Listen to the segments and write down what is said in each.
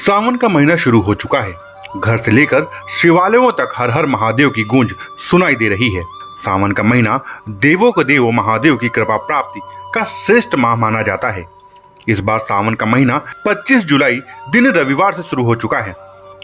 सावन का महीना शुरू हो चुका है। घर से लेकर शिवालयों तक हर हर महादेव की गूंज सुनाई दे रही है। सावन का महीना देवों को देव महादेव की कृपा प्राप्ति का श्रेष्ठ माह माना जाता है। इस बार सावन का महीना 25 जुलाई दिन रविवार से शुरू हो चुका है।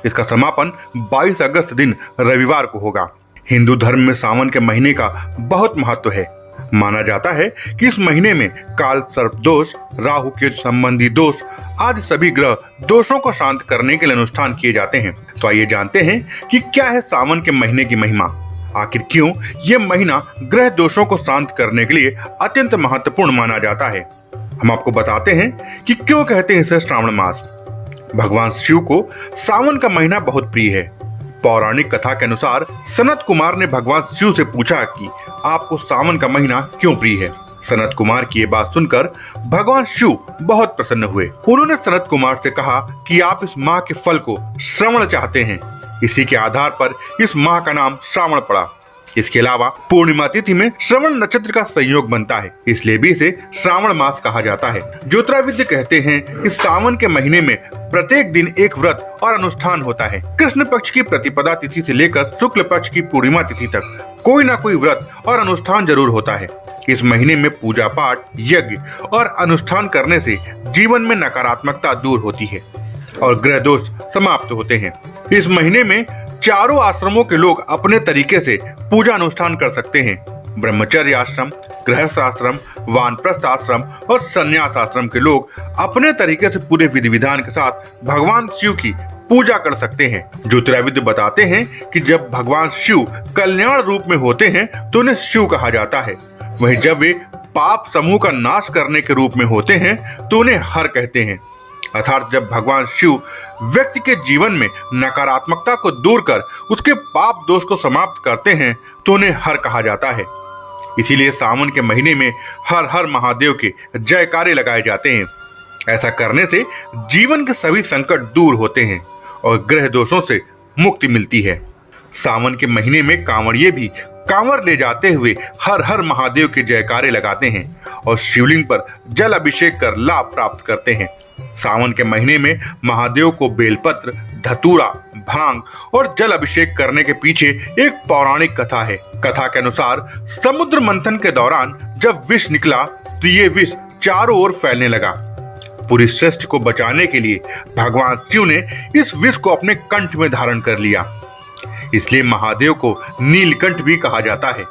इसका समापन 22 अगस्त दिन रविवार को होगा। हिंदू धर्म में सावन के महीने का बहुत महत्व है। माना जाता है कि इस महीने में काल सर्प दोष, राहु के संबंधी दोष आदि सभी ग्रह दोषों को शांत करने के लिए अनुष्ठान किए जाते हैं। तो आइए जानते हैं कि क्या है सावन के महीने की महिमा। आखिर क्यों ये महीना ग्रह दोषों को शांत करने के लिए अत्यंत महत्वपूर्ण माना जाता है। हम आपको बताते हैं कि क्यों कहते हैं इसे श्रावण मास। भगवान शिव को सावन का महीना बहुत प्रिय है। पौराणिक कथा के अनुसार सनत कुमार ने भगवान शिव से पूछा कि आपको सावन का महीना क्यों प्रिय है। सनत कुमार की ये बात सुनकर भगवान शिव बहुत प्रसन्न हुए। उन्होंने सनत कुमार से कहा कि आप इस माह के फल को श्रवण चाहते हैं। इसी के आधार पर इस माह का नाम श्रावण पड़ा। इसके अलावा पूर्णिमा तिथि में श्रवण नक्षत्र का संयोग बनता है, इसलिए भी इसे श्रावण मास कहा जाता है। ज्योतिराविद्य कहते हैं कि सावन के महीने में प्रत्येक दिन एक व्रत और अनुष्ठान होता है। कृष्ण पक्ष की प्रतिपदा तिथि से लेकर शुक्ल पक्ष की पूर्णिमा तिथि तक कोई ना कोई व्रत और अनुष्ठान जरूर होता है। इस महीने में पूजा पाठ, यज्ञ और अनुष्ठान करने से जीवन में नकारात्मकता दूर होती है और ग्रह दोष समाप्त होते हैं। इस महीने में चारों आश्रमों के लोग अपने तरीके से पूजा अनुष्ठान कर सकते हैं। ब्रह्मचर्य आश्रम, गृहस्थ आश्रम, वानप्रस्थ आश्रम और संन्यास आश्रम के लोग अपने तरीके से पूरे विधि विधान के साथ भगवान शिव की पूजा कर सकते हैं। ज्योतिराविद्य बताते हैं कि जब भगवान शिव कल्याण रूप में होते हैं तो उन्हें शिव कहा जाता है। वहीं जब वे पाप समूह का नाश करने के रूप में होते हैं तो उन्हें हर कहते हैं। अर्थात जब भगवान शिव व्यक्ति के जीवन में नकारात्मकता को दूर कर उसके पाप दोष को समाप्त करते हैं तो उन्हें हर कहा जाता है। इसीलिए सावन के महीने में हर हर महादेव के जयकारे लगाए जाते हैं। ऐसा करने से जीवन के सभी संकट दूर होते हैं और ग्रह दोषों से मुक्ति मिलती है। सावन के महीने में कांवड़िए भी कांवर ले जाते हुए हर हर महादेव के जयकारे लगाते हैं और शिवलिंग पर जल अभिषेक कर लाभ प्राप्त करते हैं। सावन के महीने में महादेव को बेलपत्र, धतूरा, भांग और जल अभिषेक करने के पीछे एक पौराणिक कथा है। कथा के अनुसार समुद्र मंथन के दौरान जब विष निकला तो ये विष चारों ओर फैलने लगा। पूरी सृष्टि को बचाने के लिए भगवान शिव ने इस विष को अपने कंठ में धारण कर लिया। इसलिए महादेव को नीलकंठ भी कहा जाता है।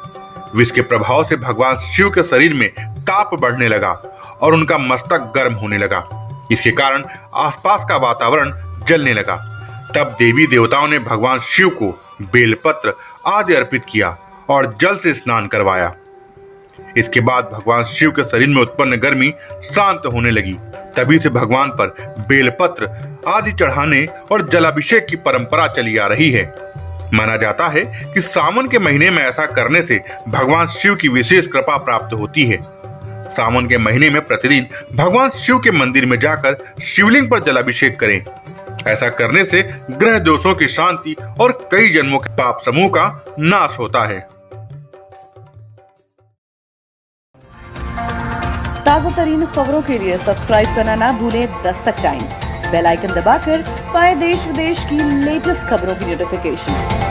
विष के प्रभाव से भगवान शिव के शरीर में ताप बढ़ने लगा और उनका मस्तक गर्म होने लगा। इसके कारण आसपास का वातावरण जलने लगा। तब देवी देवताओं ने भगवान शिव को बेलपत्र आदि अर्पित किया और जल से स्नान करवाया। इसके बाद भगवान शिव के शरीर में उत्पन्न गर्मी शांत होने लगी। तभी से भगवान पर बेलपत्र आदि चढ़ाने और जलाभिषेक की परंपरा चली आ रही है। माना जाता है कि सावन के महीने में ऐसा करने से भगवान शिव की विशेष कृपा प्राप्त होती है। सावन के महीने में प्रतिदिन भगवान शिव के मंदिर में जाकर शिवलिंग पर जलाभिषेक करें। ऐसा करने से ग्रह दोषों की शांति और कई जन्मों के पाप समूह का नाश होता है। ताजा तरीन खबरों के लिए सब्सक्राइब करना ना भूलें दस्तक टाइम्स। बेल आइकन दबाकर पाएं देश विदेश की लेटेस्ट खबरों की नोटिफिकेशन।